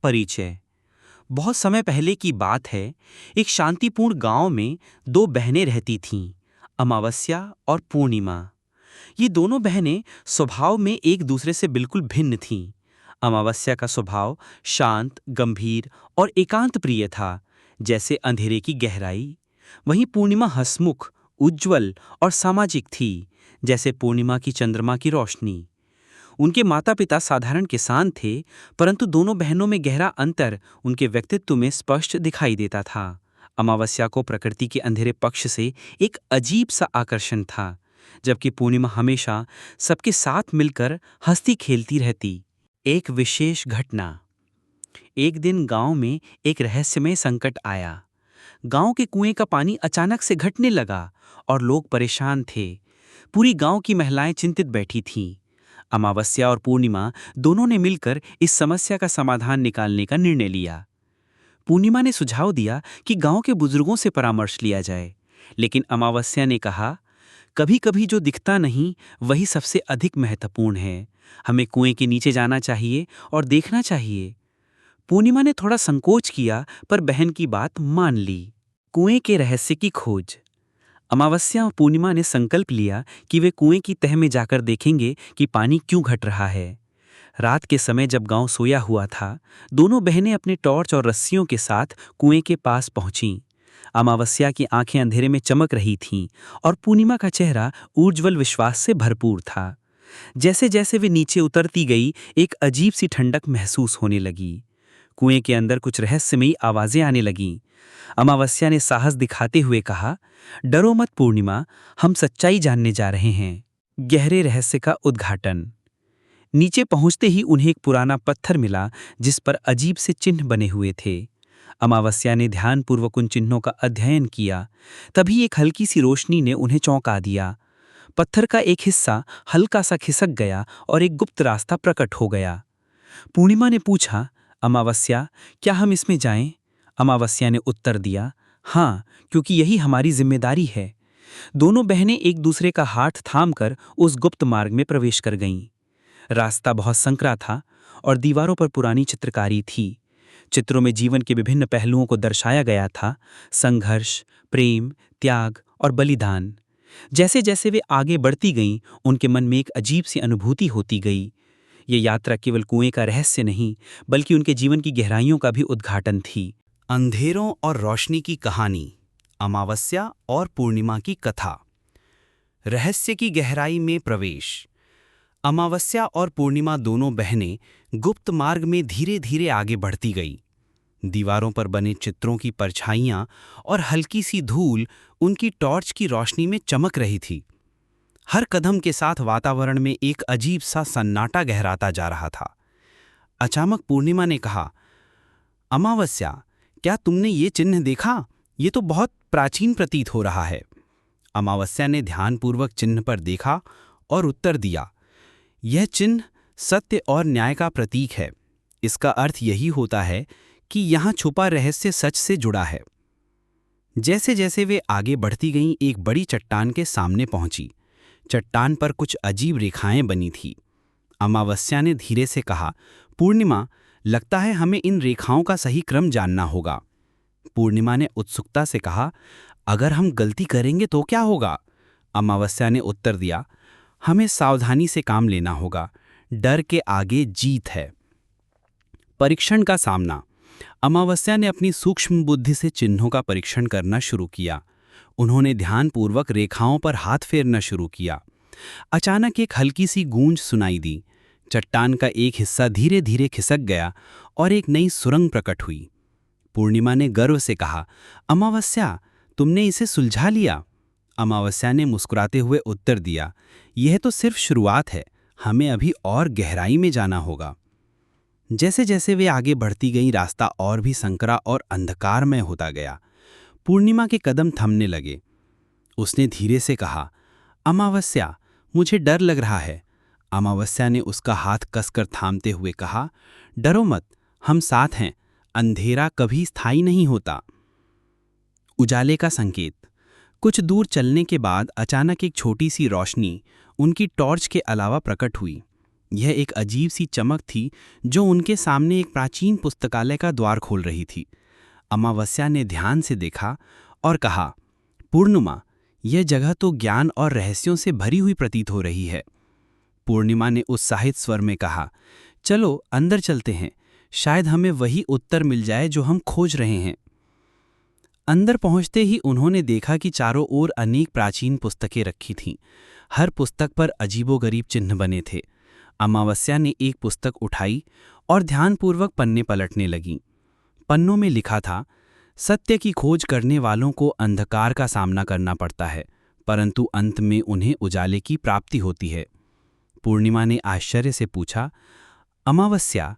परिचय। बहुत समय पहले की बात है। एक शांतिपूर्ण गांव में दो बहनें रहती थीं, अमावस्या और पूर्णिमा। ये दोनों बहनें स्वभाव में एक दूसरे से बिल्कुल भिन्न थीं। अमावस्या का स्वभाव शांत, गंभीर और एकांत प्रिय था, जैसे अंधेरे की गहराई। वहीं पूर्णिमा हंसमुख, उज्जवल और सामाजिक थी, जैसे पूर्णिमा की चंद्रमा की रोशनी। उनके माता-पिता साधारण किसान थे, परंतु दोनों बहनों में गहरा अंतर उनके व्यक्तित्व में स्पष्ट दिखाई देता था। अमावस्या को प्रकृति के अंधेरे पक्ष से एक अजीब सा आकर्षण था, जबकि पूर्णिमा हमेशा सबके साथ मिलकर हंसती खेलती रहती। एक विशेष घटना। एक दिन गांव में एक रहस्यमय संकट आया। गांव के कुएं का पानी अचानक से घटने लगा और लोग परेशान थे। पूरी गांव की महिलाएं चिंतित बैठी थीं। अमावस्या और पूर्णिमा दोनों ने मिलकर इस समस्या का समाधान निकालने का निर्णय लिया। पूर्णिमा ने सुझाव दिया कि गांव के बुजुर्गों से परामर्श लिया जाए, लेकिन अमावस्या ने कहा, कभी-कभी जो दिखता नहीं वही सबसे अधिक महत्वपूर्ण है। हमें कुएं के नीचे जाना चाहिए और देखना चाहिए। पूर्णिमा ने थोड़ा संकोच किया, पर बहन की बात मान ली। कुएं के रहस्य की खोज। अमावस्या और पूर्णिमा ने संकल्प लिया कि वे कुएं की तह में जाकर देखेंगे कि पानी क्यों घट रहा है। रात के समय जब गांव सोया हुआ था, दोनों बहनें अपने टॉर्च और रस्सियों के साथ कुएं के पास पहुंचीं। अमावस्या की आंखें अंधेरे में चमक रही थीं और पूर्णिमा का चेहरा उज्ज्वल विश्वास से भरपूर था। जैसे जैसे वे नीचे उतरती गई, एक अजीब सी ठंडक महसूस होने लगी। कुएं के अंदर कुछ रहस्यमयी आवाजें आने लगीं। अमावस्या ने साहस दिखाते हुए कहा, डरो मत पूर्णिमा, हम सच्चाई जानने जा रहे हैं। गहरे रहस्य का उद्घाटन। नीचे पहुंचते ही उन्हें एक पुराना पत्थर मिला, जिस पर अजीब से चिन्ह बने हुए थे। अमावस्या ने ध्यानपूर्वक उन चिन्हों का अध्ययन किया। तभी एक हल्की सी रोशनी ने उन्हें चौंका दिया। पत्थर का एक हिस्सा हल्का सा खिसक गया और एक गुप्त रास्ता प्रकट हो गया। पूर्णिमा ने पूछा, अमावस्या, क्या हम इसमें जाएं? अमावस्या ने उत्तर दिया, हाँ, क्योंकि यही हमारी जिम्मेदारी है। दोनों बहनें एक दूसरे का हाथ थामकर उस गुप्त मार्ग में प्रवेश कर गईं। रास्ता बहुत संकरा था और दीवारों पर पुरानी चित्रकारी थी। चित्रों में जीवन के विभिन्न पहलुओं को दर्शाया गया था, संघर्ष, प्रेम, त्याग और बलिदान। जैसे जैसे वे आगे बढ़ती गईं, उनके मन में एक अजीब सी अनुभूति होती गई। ये यात्रा केवल कुएं का रहस्य नहीं, बल्कि उनके जीवन की गहराइयों का भी उद्घाटन थी। अंधेरों और रोशनी की कहानी। अमावस्या और पूर्णिमा की कथा। रहस्य की गहराई में प्रवेश। अमावस्या और पूर्णिमा दोनों बहनें गुप्त मार्ग में धीरे धीरे आगे बढ़ती गई। दीवारों पर बने चित्रों की परछाइयां और हल्की सी धूल उनकी टॉर्च की रोशनी में चमक रही थी। हर कदम के साथ वातावरण में एक अजीब सा सन्नाटा गहराता जा रहा था। अचानक पूर्णिमा ने कहा, अमावस्या, क्या तुमने ये चिन्ह देखा? ये तो बहुत प्राचीन प्रतीत हो रहा है। अमावस्या ने ध्यानपूर्वक चिन्ह पर देखा और उत्तर दिया, यह चिन्ह सत्य और न्याय का प्रतीक है। इसका अर्थ यही होता है कि यहाँ छुपा रहस्य सच से जुड़ा है। जैसे जैसे वे आगे बढ़ती गईं, एक बड़ी चट्टान के सामने पहुंची। चट्टान पर कुछ अजीब रेखाएं बनी थी। अमावस्या ने धीरे से कहा, पूर्णिमा, लगता है हमें इन रेखाओं का सही क्रम जानना होगा। पूर्णिमा ने उत्सुकता से कहा, अगर हम गलती करेंगे तो क्या होगा? अमावस्या ने उत्तर दिया, हमें सावधानी से काम लेना होगा। डर के आगे जीत है। परीक्षण का सामना। अमावस्या ने अपनी सूक्ष्म बुद्धि से चिन्हों का परीक्षण करना शुरू किया। उन्होंने ध्यानपूर्वक रेखाओं पर हाथ फेरना शुरू किया। अचानक एक हल्की सी गूंज सुनाई दी। चट्टान का एक हिस्सा धीरे धीरे खिसक गया और एक नई सुरंग प्रकट हुई। पूर्णिमा ने गर्व से कहा, अमावस्या, तुमने इसे सुलझा लिया। अमावस्या ने मुस्कुराते हुए उत्तर दिया, यह तो सिर्फ शुरुआत है, हमें अभी और गहराई में जाना होगा। जैसे जैसे वे आगे बढ़ती गईं, रास्ता और भी संकरा और अंधकारमय होता गया। पूर्णिमा के कदम थमने लगे। उसने धीरे से कहा, अमावस्या, मुझे डर लग रहा है। अमावस्या ने उसका हाथ कसकर थामते हुए कहा, डरो मत, हम साथ हैं। अंधेरा कभी स्थायी नहीं होता। उजाले का संकेत। कुछ दूर चलने के बाद अचानक एक छोटी सी रोशनी उनकी टॉर्च के अलावा प्रकट हुई। यह एक अजीब सी चमक थी जो उनके सामने एक प्राचीन पुस्तकालय का द्वार खोल रही थी। अमावस्या ने ध्यान से देखा और कहा, पूर्णिमा, यह जगह तो ज्ञान और रहस्यों से भरी हुई प्रतीत हो रही है। पूर्णिमा ने उत्साहित स्वर में कहा, चलो अंदर चलते हैं, शायद हमें वही उत्तर मिल जाए जो हम खोज रहे हैं। अंदर पहुंचते ही उन्होंने देखा कि चारों ओर अनेक प्राचीन पुस्तकें रखी थीं। हर पुस्तक पर अजीबोगरीब चिन्ह बने थे। अमावस्या ने एक पुस्तक उठाई और ध्यानपूर्वक पन्ने पलटने लगीं। पन्नों में लिखा था, सत्य की खोज करने वालों को अंधकार का सामना करना पड़ता है, परंतु अंत में उन्हें उजाले की प्राप्ति होती है। पूर्णिमा ने आश्चर्य से पूछा, अमावस्या,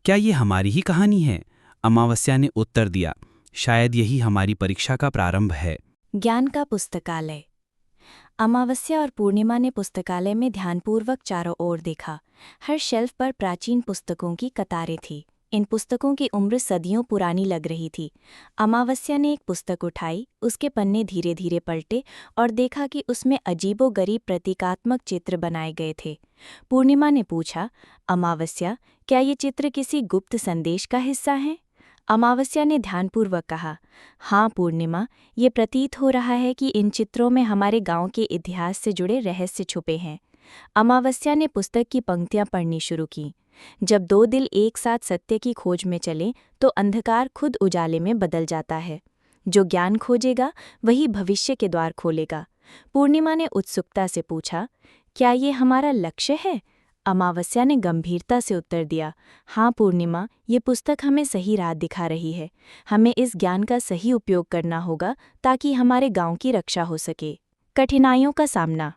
क्या ये हमारी ही कहानी है? अमावस्या ने उत्तर दिया, शायद यही हमारी परीक्षा का प्रारंभ है। ज्ञान का पुस्तकालय। अमावस्या और पूर्णिमा ने पुस्तकालय में ध्यानपूर्वक चारों ओर देखा। हर शेल्फ पर प्राचीन पुस्तकों की कतारें थी। इन पुस्तकों की उम्र सदियों पुरानी लग रही थी। अमावस्या ने एक पुस्तक उठाई, उसके पन्ने धीरे धीरे पलटे और देखा कि उसमें अजीबोगरीब प्रतीकात्मक चित्र बनाए गए थे। पूर्णिमा ने पूछा, अमावस्या, क्या ये चित्र किसी गुप्त संदेश का हिस्सा हैं? अमावस्या ने ध्यानपूर्वक कहा, हाँ पूर्णिमा, ये प्रतीत हो रहा है कि इन चित्रों में हमारे गांव के इतिहास से जुड़े रहस्य छुपे हैं। अमावस्या ने पुस्तक की पंक्तियां पढ़नी शुरू की। जब दो दिल एक साथ सत्य की खोज में चलें तो अंधकार खुद उजाले में बदल जाता है। जो ज्ञान खोजेगा वही भविष्य के द्वार खोलेगा। पूर्णिमा ने उत्सुकता से पूछा, क्या ये हमारा लक्ष्य है? अमावस्या ने गंभीरता से उत्तर दिया, हाँ पूर्णिमा, ये पुस्तक हमें सही राह दिखा रही है। हमें इस ज्ञान का सही उपयोग करना होगा ताकि हमारे गांव की रक्षा हो सके। कठिनाइयों का सामना।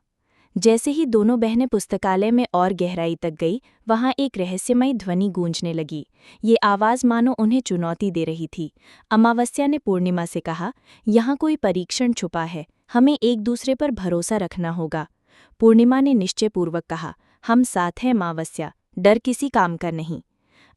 जैसे ही दोनों बहनें पुस्तकालय में और गहराई तक गई, वहां एक रहस्यमयी ध्वनि गूंजने लगी। ये आवाज़ मानो उन्हें चुनौती दे रही थी। अमावस्या ने पूर्णिमा से कहा, यहाँ कोई परीक्षण छुपा है, हमें एक दूसरे पर भरोसा रखना होगा। पूर्णिमा ने निश्चयपूर्वक कहा, हम साथ हैं अमावस्या, डर किसी काम का नहीं।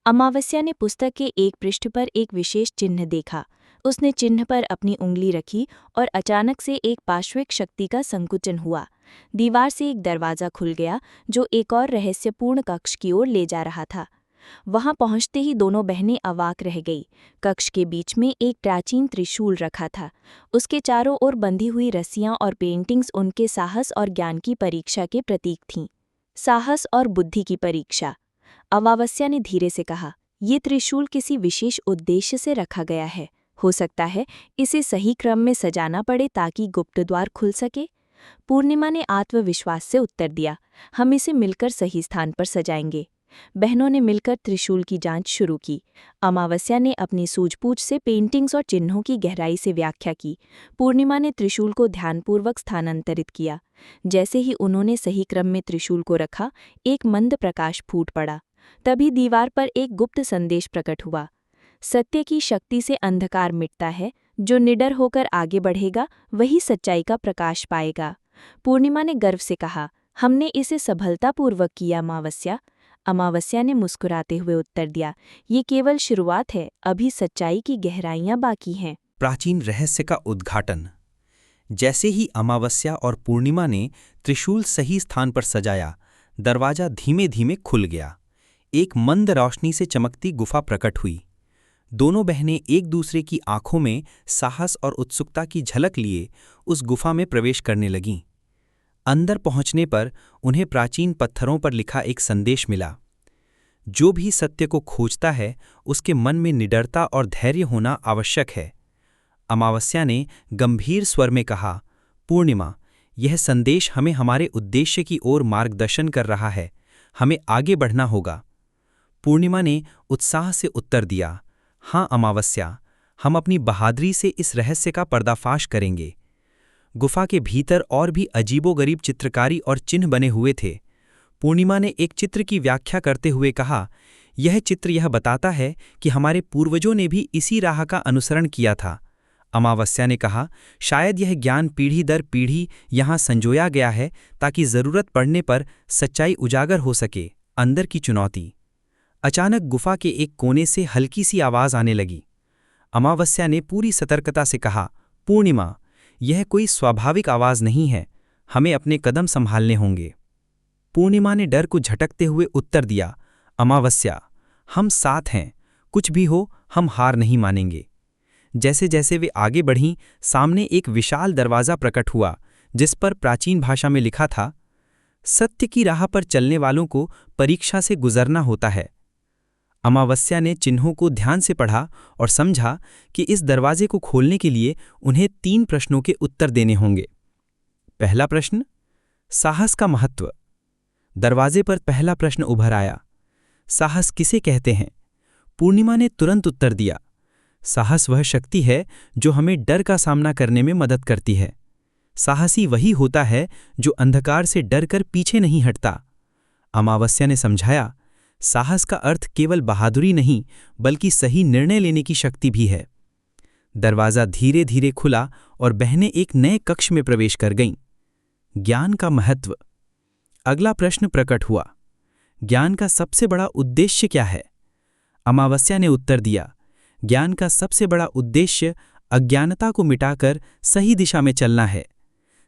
अमावस्या ने पुस्तक के एक पृष्ठ पर एक विशेष चिन्ह देखा। उसने चिन्ह पर अपनी उंगली रखी और अचानक से एक पार्श्विक शक्ति का संकुचन हुआ। दीवार से एक दरवाज़ा खुल गया जो एक और रहस्यपूर्ण कक्ष की ओर ले जा रहा था। वहां पहुंचते ही दोनों बहनें अवाक रह गई। कक्ष के बीच में एक प्राचीन त्रिशूल रखा था। उसके चारों ओर बंधी हुई रस्सियां और पेंटिंग्स उनके साहस और ज्ञान की परीक्षा के प्रतीक थीं। साहस और बुद्धि की परीक्षा। अमावस्या ने धीरे से कहा, ये त्रिशूल किसी विशेष उद्देश्य से रखा गया है। हो सकता है इसे सही क्रम में सजाना पड़े ताकि गुप्त द्वार खुल सके। पूर्णिमा ने आत्मविश्वास से उत्तर दिया, हम इसे मिलकर सही स्थान पर सजाएंगे। बहनों ने मिलकर त्रिशूल की जांच शुरू की। अमावस्या ने अपनी सूझबूझ से पेंटिंग्स और चिन्हों की गहराई से व्याख्या की। पूर्णिमा ने त्रिशूल को ध्यानपूर्वक स्थानांतरित किया। जैसे ही उन्होंने सही क्रम में त्रिशूल को रखा, एक मंद प्रकाश फूट पड़ा। तभी दीवार पर एक गुप्त संदेश प्रकट हुआ। सत्य की शक्ति से अंधकार मिटता है, जो निडर होकर आगे बढ़ेगा वही सच्चाई का प्रकाश पाएगा। पूर्णिमा ने गर्व से कहा, हमने इसे सफलतापूर्वक किया अमावस्या। अमावस्या ने मुस्कुराते हुए उत्तर दिया, ये केवल शुरुआत है, अभी सच्चाई की गहराइयां बाकी हैं। प्राचीन रहस्य का उद्घाटन। जैसे ही अमावस्या और पूर्णिमा ने त्रिशूल सही स्थान पर सजाया, दरवाजा धीमे धीमे खुल गया। एक मंद रोशनी से चमकती गुफा प्रकट हुई। दोनों बहनें एक दूसरे की आंखों में साहस और उत्सुकता की झलक लिए उस गुफा में प्रवेश करने लगीं। अंदर पहुंचने पर उन्हें प्राचीन पत्थरों पर लिखा एक संदेश मिला, जो भी सत्य को खोजता है उसके मन में निडरता और धैर्य होना आवश्यक है। अमावस्या ने गंभीर स्वर में कहा, पूर्णिमा, यह संदेश हमें हमारे उद्देश्य की ओर मार्गदर्शन कर रहा है, हमें आगे बढ़ना होगा। पूर्णिमा ने उत्साह से उत्तर दिया, हाँ अमावस्या, हम अपनी बहादुरी से इस रहस्य का पर्दाफाश करेंगे। गुफा के भीतर और भी अजीबोगरीब चित्रकारी और चिन्ह बने हुए थे। पूर्णिमा ने एक चित्र की व्याख्या करते हुए कहा, यह चित्र यह बताता है कि हमारे पूर्वजों ने भी इसी राह का अनुसरण किया था। अमावस्या ने कहा, शायद यह ज्ञान पीढ़ी दर पीढ़ी यहाँ संजोया गया है ताकि ज़रूरत पड़ने पर सच्चाई उजागर हो सके। अंदर की चुनौती। अचानक गुफा के एक कोने से हल्की सी आवाज़ आने लगी। अमावस्या ने पूरी सतर्कता से कहा, पूर्णिमा, यह कोई स्वाभाविक आवाज़ नहीं है, हमें अपने कदम संभालने होंगे। पूर्णिमा ने डर को झटकते हुए उत्तर दिया, अमावस्या, हम साथ हैं, कुछ भी हो हम हार नहीं मानेंगे। जैसे जैसे वे आगे बढ़ीं, सामने एक विशाल दरवाज़ा प्रकट हुआ जिस पर प्राचीन भाषा में लिखा था, सत्य की राह पर चलने वालों को परीक्षा से गुजरना होता है। अमावस्या ने चिन्हों को ध्यान से पढ़ा और समझा कि इस दरवाजे को खोलने के लिए उन्हें 3 प्रश्नों के उत्तर देने होंगे। पहला प्रश्न, साहस का महत्व। दरवाजे पर पहला प्रश्न उभर आया, साहस किसे कहते हैं? पूर्णिमा ने तुरंत उत्तर दिया, साहस वह शक्ति है जो हमें डर का सामना करने में मदद करती है। साहसी वही होता है जो अंधकार से डरकर पीछे नहीं हटता। अमावस्या ने समझाया, साहस का अर्थ केवल बहादुरी नहीं बल्कि सही निर्णय लेने की शक्ति भी है। दरवाज़ा धीरे धीरे खुला और बहनें एक नए कक्ष में प्रवेश कर गईं। ज्ञान का महत्व। अगला प्रश्न प्रकट हुआ, ज्ञान का सबसे बड़ा उद्देश्य क्या है? अमावस्या ने उत्तर दिया, ज्ञान का सबसे बड़ा उद्देश्य अज्ञानता को मिटाकर सही दिशा में चलना है।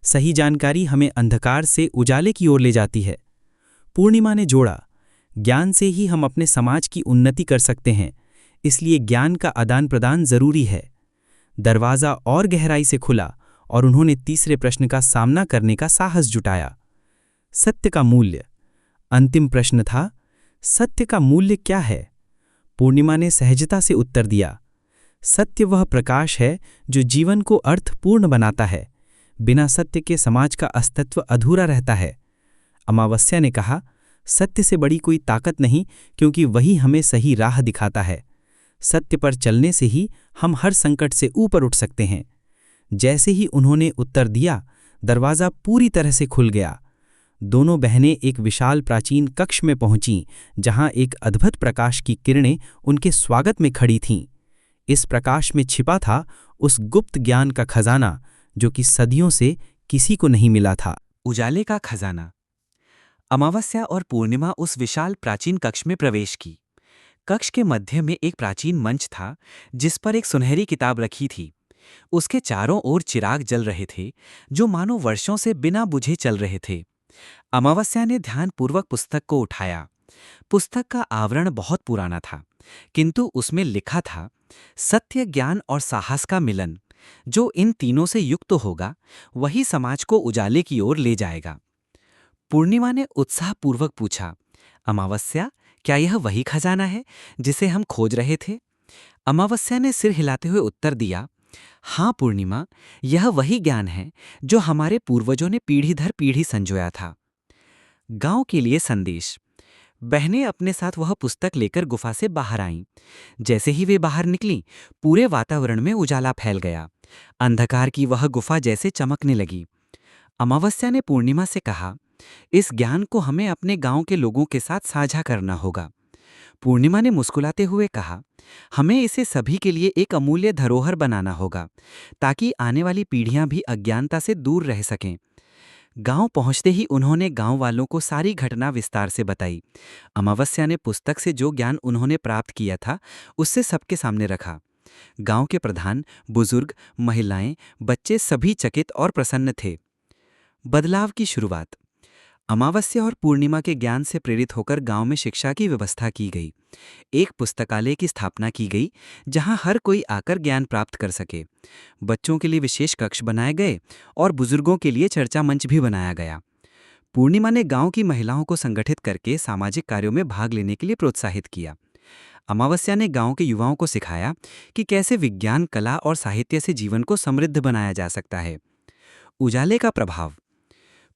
सही जानकारी हमें अंधकार से उजाले की ओर ले जाती है। पूर्णिमा ने जोड़ा, ज्ञान से ही हम अपने समाज की उन्नति कर सकते हैं, इसलिए ज्ञान का आदान प्रदान जरूरी है। दरवाज़ा और गहराई से खुला और उन्होंने तीसरे प्रश्न का सामना करने का साहस जुटाया, सत्य का मूल्य। अंतिम प्रश्न था, सत्य का मूल्य क्या है? पूर्णिमा ने सहजता से उत्तर दिया, सत्य वह प्रकाश है जो जीवन को अर्थपूर्ण बनाता है। बिना सत्य के समाज का अस्तित्व अधूरा रहता है। अमावस्या ने कहा, सत्य से बड़ी कोई ताकत नहीं, क्योंकि वही हमें सही राह दिखाता है। सत्य पर चलने से ही हम हर संकट से ऊपर उठ सकते हैं। जैसे ही उन्होंने उत्तर दिया, दरवाज़ा पूरी तरह से खुल गया। दोनों बहनें एक विशाल प्राचीन कक्ष में पहुंचीं, जहां एक अद्भुत प्रकाश की किरणें उनके स्वागत में खड़ी थीं। इस प्रकाश में छिपा था उस गुप्त ज्ञान का खजाना जो कि सदियों से किसी को नहीं मिला था। उजाले का खजाना। अमावस्या और पूर्णिमा उस विशाल प्राचीन कक्ष में प्रवेश की। कक्ष के मध्य में एक प्राचीन मंच था जिस पर एक सुनहरी किताब रखी थी। उसके चारों ओर चिराग जल रहे थे जो मानो वर्षों से बिना बुझे चल रहे थे। अमावस्या ने ध्यानपूर्वक पुस्तक को उठाया। पुस्तक का आवरण बहुत पुराना था, किंतु उसमें लिखा था, सत्य, ज्ञान और साहस का मिलन। जो इन तीनों से युक्त होगा वही समाज को उजाले की ओर ले जाएगा। पूर्णिमा ने उत्साहपूर्वक पूछा, अमावस्या, क्या यह वही खजाना है जिसे हम खोज रहे थे? अमावस्या ने सिर हिलाते हुए उत्तर दिया, हाँ पूर्णिमा, यह वही ज्ञान है जो हमारे पूर्वजों ने पीढ़ी दर पीढ़ी संजोया था। गांव के लिए संदेश। बहनें अपने साथ वह पुस्तक लेकर गुफा से बाहर आईं। जैसे ही वे बाहर निकलीं, पूरे वातावरण में उजाला फैल गया। अंधकार की वह गुफा जैसे चमकने लगी। अमावस्या ने पूर्णिमा से कहा, इस ज्ञान को हमें अपने गांव के लोगों के साथ साझा करना होगा। पूर्णिमा ने मुस्कुराते हुए कहा, हमें इसे सभी के लिए एक अमूल्य धरोहर बनाना होगा ताकि आने वाली पीढ़ियां भी अज्ञानता से दूर रह सकें। गांव पहुंचते ही उन्होंने गांव वालों को सारी घटना विस्तार से बताई। अमावस्या ने पुस्तक से जो ज्ञान उन्होंने प्राप्त किया था उससे सबके सामने रखा। गांव के प्रधान, बुजुर्ग, महिलाएं, बच्चे सभी चकित और प्रसन्न थे। बदलाव की शुरुआत। अमावस्या और पूर्णिमा के ज्ञान से प्रेरित होकर गांव में शिक्षा की व्यवस्था की गई। एक पुस्तकालय की स्थापना की गई जहां हर कोई आकर ज्ञान प्राप्त कर सके। बच्चों के लिए विशेष कक्ष बनाए गए और बुजुर्गों के लिए चर्चा मंच भी बनाया गया। पूर्णिमा ने गांव की महिलाओं को संगठित करके सामाजिक कार्यों में भाग लेने के लिए प्रोत्साहित किया। अमावस्या ने गांव के युवाओं को सिखाया कि कैसे विज्ञान, कला और साहित्य से जीवन को समृद्ध बनाया जा सकता है। उजाले का प्रभाव।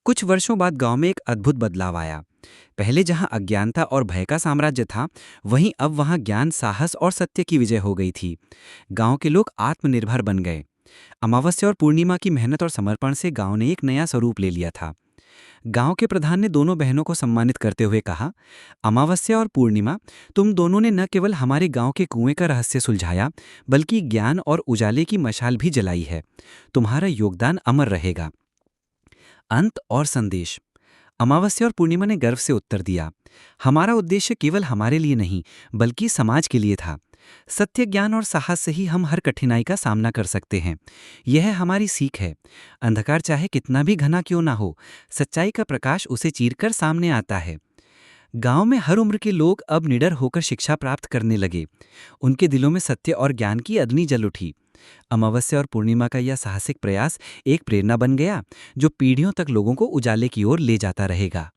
कुछ वर्षों बाद गांव में एक अद्भुत बदलाव आया। पहले जहां अज्ञानता और भय का साम्राज्य था, वहीं अब वहां ज्ञान, साहस और सत्य की विजय हो गई थी। गांव के लोग आत्मनिर्भर बन गए। अमावस्या और पूर्णिमा की मेहनत और समर्पण से गांव ने एक नया स्वरूप ले लिया था। गांव के प्रधान ने दोनों बहनों को सम्मानित करते हुए कहा, अमावस्या और पूर्णिमा, तुम दोनों ने न केवल हमारे गांव के कुएं का रहस्य सुलझाया, बल्कि ज्ञान और उजाले की मशाल भी जलाई है। तुम्हारा योगदान अमर रहेगा। अंत और संदेश। अमावस्या और पूर्णिमा ने गर्व से उत्तर दिया, हमारा उद्देश्य केवल हमारे लिए नहीं बल्कि समाज के लिए था। सत्य, ज्ञान और साहस से ही हम हर कठिनाई का सामना कर सकते हैं। यह हमारी सीख है। अंधकार चाहे कितना भी घना क्यों ना हो, सच्चाई का प्रकाश उसे चीरकर सामने आता है। गांव में हर उम्र के लोग अब निडर होकर शिक्षा प्राप्त करने लगे। उनके दिलों में सत्य और ज्ञान की अग्नि जल उठी। अमावस्या और पूर्णिमा का यह साहसिक प्रयास एक प्रेरणा बन गया, जो पीढ़ियों तक लोगों को उजाले की ओर ले जाता रहेगा।